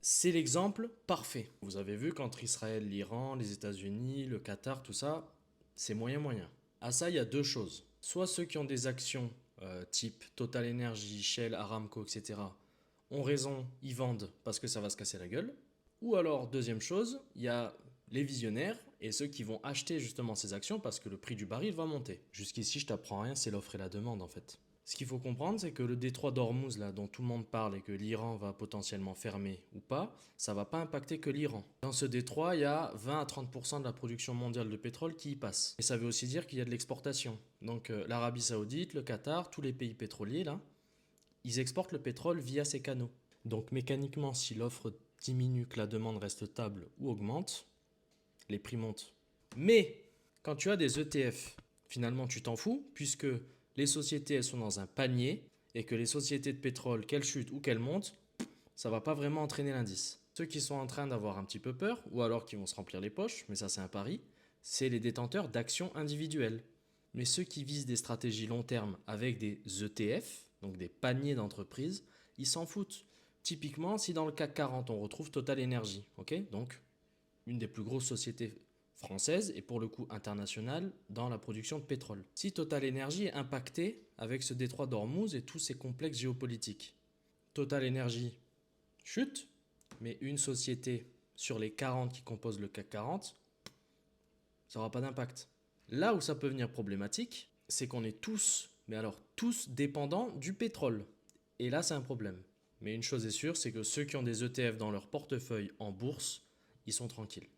C'est l'exemple parfait. Vous avez vu qu'entre Israël, l'Iran, les États-Unis, le Qatar, tout ça, c'est moyen. À ça, il y a deux choses. Soit ceux qui ont des actions type Total Energy, Shell, Aramco, etc., ont raison, ils vendent parce que ça va se casser la gueule. Ou alors, deuxième chose, il y a les visionnaires et ceux qui vont acheter justement ces actions parce que le prix du baril va monter. Jusqu'ici, je t'apprends rien, c'est l'offre et la demande en fait. Ce qu'il faut comprendre, c'est que le détroit d'Ormuz, là, dont tout le monde parle et que l'Iran va potentiellement fermer ou pas, ça va pas impacter que l'Iran. Dans ce détroit, il y a 20 à 30% de la production mondiale de pétrole qui y passe. Et ça veut aussi dire qu'il y a de l'exportation. Donc l'Arabie Saoudite, le Qatar, tous les pays pétroliers, là, ils exportent le pétrole via ces canaux. Donc mécaniquement, si l'offre diminue, que la demande reste stable ou augmente, les prix montent. Mais quand tu as des ETF, finalement tu t'en fous, puisque les sociétés elles sont dans un panier et que les sociétés de pétrole, qu'elles chutent ou qu'elles montent, ça va pas vraiment entraîner l'indice. Ceux qui sont en train d'avoir un petit peu peur, ou alors qui vont se remplir les poches, mais ça c'est un pari, c'est les détenteurs d'actions individuelles. Mais ceux qui visent des stratégies long terme avec des ETF, donc des paniers d'entreprises, ils s'en foutent. Typiquement, si dans le CAC 40 on retrouve Total Energy, ok, donc une des plus grosses sociétés françaises et pour le coup internationale dans la production de pétrole. Si Total Energy est impacté avec ce détroit d'Ormuz et tous ces complexes géopolitiques, Total Energy chute, mais une société sur les 40 qui composent le CAC 40, ça n'aura pas d'impact. Là où ça peut venir problématique, c'est qu'on est tous, mais alors tous dépendants du pétrole. Et là, c'est un problème. Mais une chose est sûre, c'est que ceux qui ont des ETF dans leur portefeuille en bourse, ils sont tranquilles.